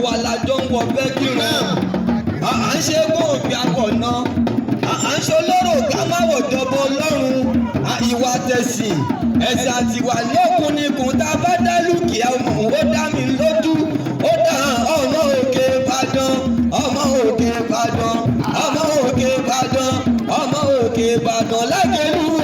wa lájọ ń wọ bẹ́ẹ̀ kírun à ń ṣe gbòǹgbì àpọ̀nà à ń ṣe olóró ká má wọ̀ jọba ọlọ́run ìwà tẹ̀sìn ẹ̀sìn àtiwà lókun nìkún tá a bá dá lùkìá mọ̀ ó dá mi lójú ó dá ọmọ òkè Ìbàdàn ọmọ òkè Ìbàdàn ọmọ òkè Ìbàdàn ọmọ òkè Ìbàdàn lágẹ̀lú